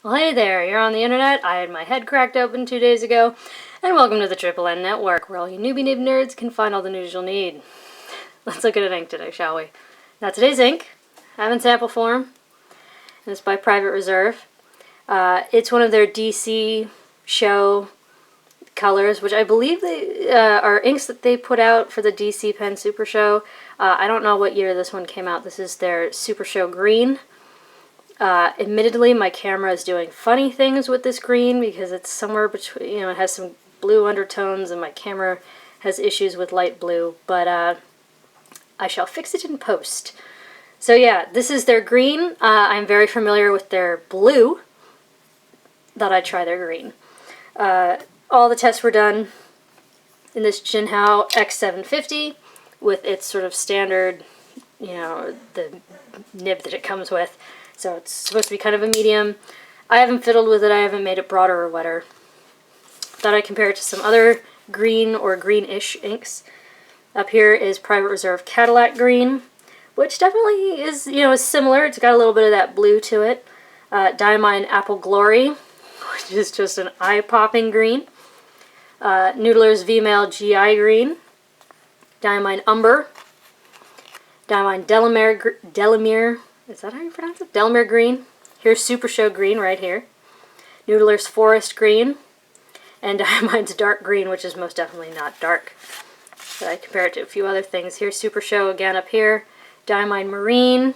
Well, hey there, you're on the internet. I had my head cracked open 2 days ago, and welcome to the Triple N Network, where all you newbie nib nerds can find all the news you'll need. Let's look at an ink today, shall we? Now, today's ink, I have in sample form, and it's by Private Reserve. It's one of their DC show colors, which I believe they are inks that they put out for the DC Pen Super Show. I don't know what year this one came out. This is their SuperShow Green. Admittedly, my camera is doing funny things with this green because it's somewhere between, it has some blue undertones and my camera has issues with light blue, but I shall fix it in post. So yeah, this is their green. I'm very familiar with their blue. Thought I'd try their green. All the tests were done in this JinHao X750 with its sort of standard, the nib that it comes with. So it's supposed to be kind of a medium. I haven't fiddled with it. I haven't made it broader or wetter. Thought I'd compare it to some other green or greenish inks. Up here is Private Reserve Cadillac Green, which definitely is, is similar. It's got a little bit of that blue to it. Diamine Apple Glory, which is just an eye-popping green. Noodler's V-Mail GI Green. Diamine Umber. Diamine Delamere. Is that how you pronounce it? Delamere Green. Here's SuperShow Green right here. Noodler's Forest Green. And Diamine's Dark Green, which is most definitely not dark. But I compare it to a few other things. Here's SuperShow again up here. Diamine Marine.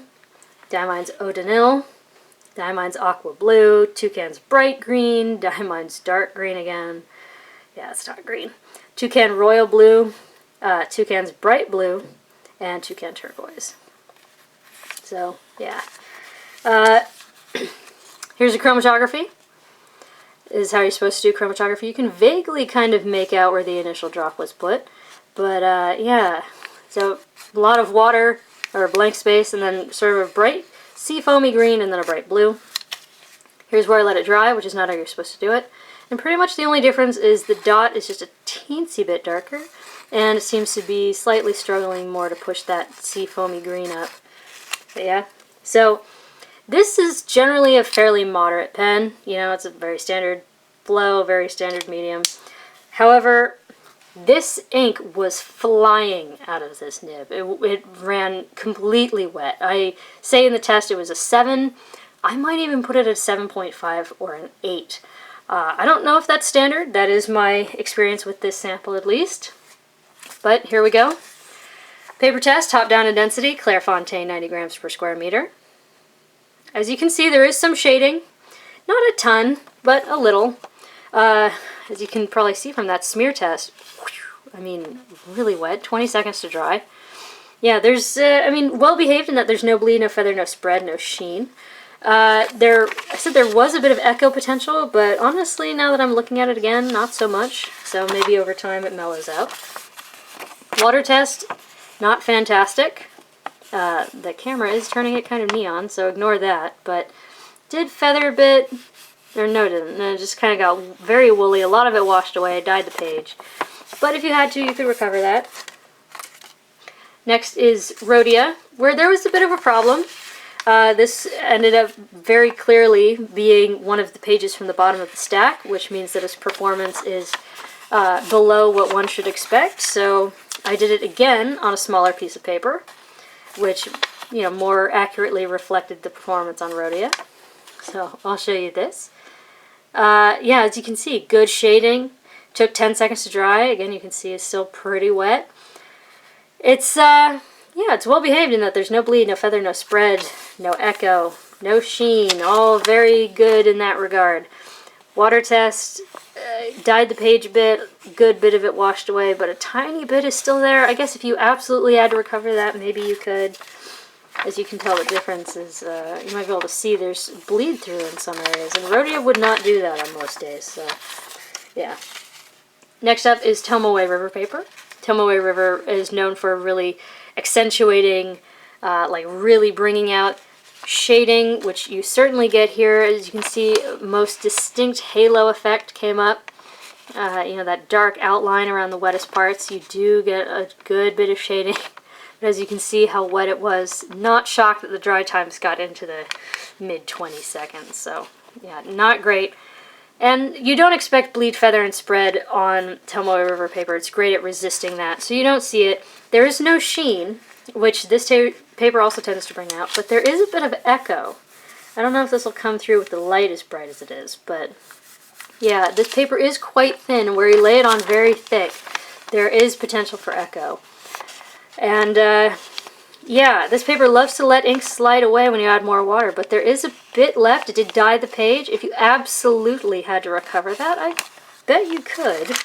Diamine's Eau de Nil. Diamine's Aqua Blue. Toucan's Bright Green. Diamine's Dark Green again. Yeah, it's not green. Toucan Royal Blue. Toucan's Bright Blue. And Toucan Turquoise. So, yeah. Here's a chromatography. This is how you're supposed to do chromatography. You can vaguely kind of make out where the initial drop was put. But, yeah. So, a lot of water, or blank space, and then sort of a bright sea foamy green, and then a bright blue. Here's where I let it dry, which is not how you're supposed to do it. And pretty much the only difference is the dot is just a teensy bit darker, and it seems to be slightly struggling more to push that sea foamy green up. But yeah, so this is generally a fairly moderate pen. It's a very standard flow, very standard medium. However, this ink was flying out of this nib. It ran completely wet. I say in the test it was a 7. I might even put it at 7.5 or an 8. I don't know if that's standard. That is my experience with this sample at least. But here we go. Paper test, top down in density, Clairefontaine 90 grams per square meter. As you can see, there is some shading. Not a ton, but a little. As you can probably see from that smear test, really wet, 20 seconds to dry. Yeah, there's, well behaved in that there's no bleed, no feather, no spread, no sheen. I said there was a bit of echo potential, but honestly, now that I'm looking at it again, not so much. So maybe over time it mellows out. Water test. Not fantastic. The camera is turning it kind of neon, so ignore that. But did feather a bit. Or no, it didn't. It just kind of got very woolly. A lot of it washed away. It dyed the page. But if you had to, you could recover that. Next is Rhodia, where there was a bit of a problem. This ended up very clearly being one of the pages from the bottom of the stack, which means that its performance is below what one should expect. So I did it again on a smaller piece of paper, which, more accurately reflected the performance on Rhodia. So I'll show you this. Yeah, as you can see, good shading. Took 10 seconds to dry. Again, you can see it's still pretty wet. It's, it's well behaved in that there's no bleed, no feather, no spread, no echo, no sheen. All very good in that regard. Water test, dyed the page a bit, good bit of it washed away, but a tiny bit is still there. I guess if you absolutely had to recover that, maybe you could. As you can tell, the difference is, you might be able to see there's bleed through in some areas, and Rhodia would not do that on most days, so yeah. Next up is Tomoe River Paper. Tomoe River is known for really accentuating, really bringing out shading, which you certainly get here. As you can see, most distinct halo effect came up. That dark outline around the wettest parts, you do get a good bit of shading. But as you can see how wet it was, not shocked that the dry times got into the mid 20 seconds. So Yeah, not great. And you don't expect bleed, feather, and spread on Tomoe River paper. It's great at resisting that, so you don't see it. There is no sheen, which this paper also tends to bring out, but there is a bit of echo. I don't know if this will come through with the light as bright as it is, but yeah, this paper is quite thin. Where you lay it on very thick, there is potential for echo. And yeah, this paper loves to let ink slide away when you add more water, but there is a bit left. It did dye the page. If you absolutely had to recover that, I bet you could.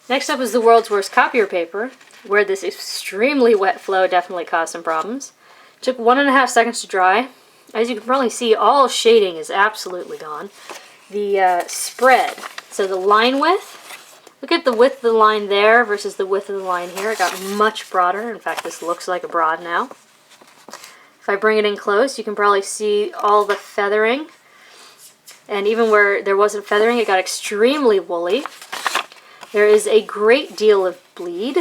Next up is the world's worst copier paper, where this extremely wet flow definitely caused some problems. It took 1.5 seconds to dry. As you can probably see, all shading is absolutely gone. The spread, so the line width, look at the width of the line there versus the width of the line here. It got much broader. In fact, this looks like a broad now. If I bring it in close, you can probably see all the feathering. And even where there wasn't feathering, it got extremely woolly. There is a great deal of bleed.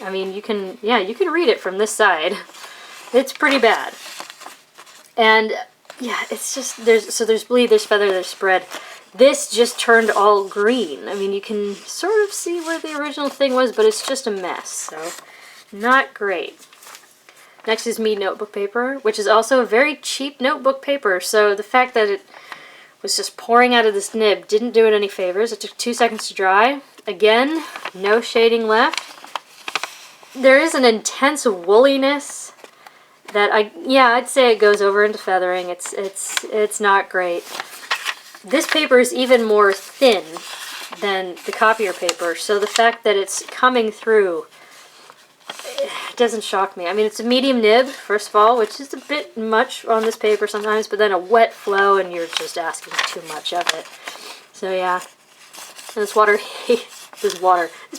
I mean, you can read it from this side. It's pretty bad. And yeah, it's just, there's bleed, there's feather, there's spread. This just turned all green. I mean, you can sort of see where the original thing was, but it's just a mess, so not great. Next is Mead Notebook Paper, which is also a very cheap notebook paper, so the fact that it was just pouring out of this nib didn't do it any favors. It took 2 seconds to dry. Again, no shading left. There is an intense woolliness that I'd say it goes over into feathering. It's not great. This paper is even more thin than the copier paper, so the fact that it's coming through, it doesn't shock me. I mean, it's a medium nib, first of all, which is a bit much on this paper sometimes, but then a wet flow and you're just asking too much of it. So yeah, and this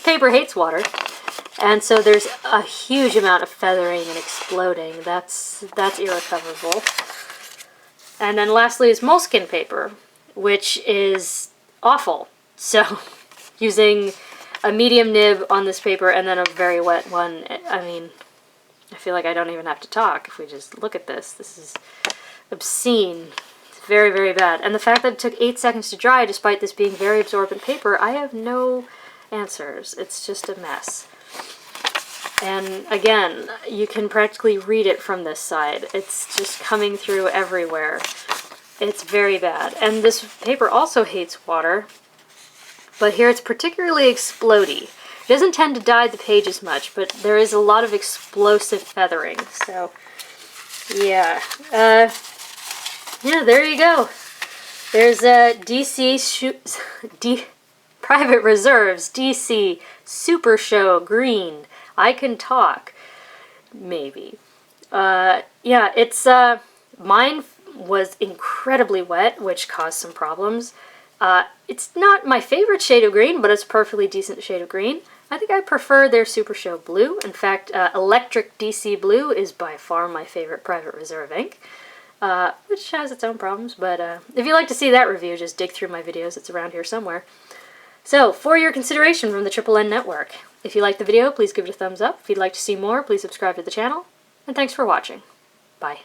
paper hates water. And so there's a huge amount of feathering and exploding. That's irrecoverable. And then lastly is Moleskine paper, which is awful. So using a medium nib on this paper and then a very wet one, I mean, I feel like I don't even have to talk if we just look at this. This is obscene. It's very, very bad. And the fact that it took 8 seconds to dry, despite this being very absorbent paper, I have no answers. It's just a mess. And again, you can practically read it from this side. It's just coming through everywhere. It's very bad. And this paper also hates water, but here it's particularly explodey. It doesn't tend to dye the pages much, but there is a lot of explosive feathering. So, yeah. Yeah, there you go. There's Private Reserves, DC, SuperShow Green. I can talk. Maybe. Yeah, it's, mine was incredibly wet, which caused some problems. It's not my favorite shade of green, but it's a perfectly decent shade of green. I think I prefer their SuperShow Blue. In fact, Electric DC Blue is by far my favorite Private Reserve ink, which has its own problems, but if you'd like to see that review, just dig through my videos. It's around here somewhere. So, for your consideration from the Triple N Network, if you liked the video, please give it a thumbs up. If you'd like to see more, please subscribe to the channel. And thanks for watching. Bye.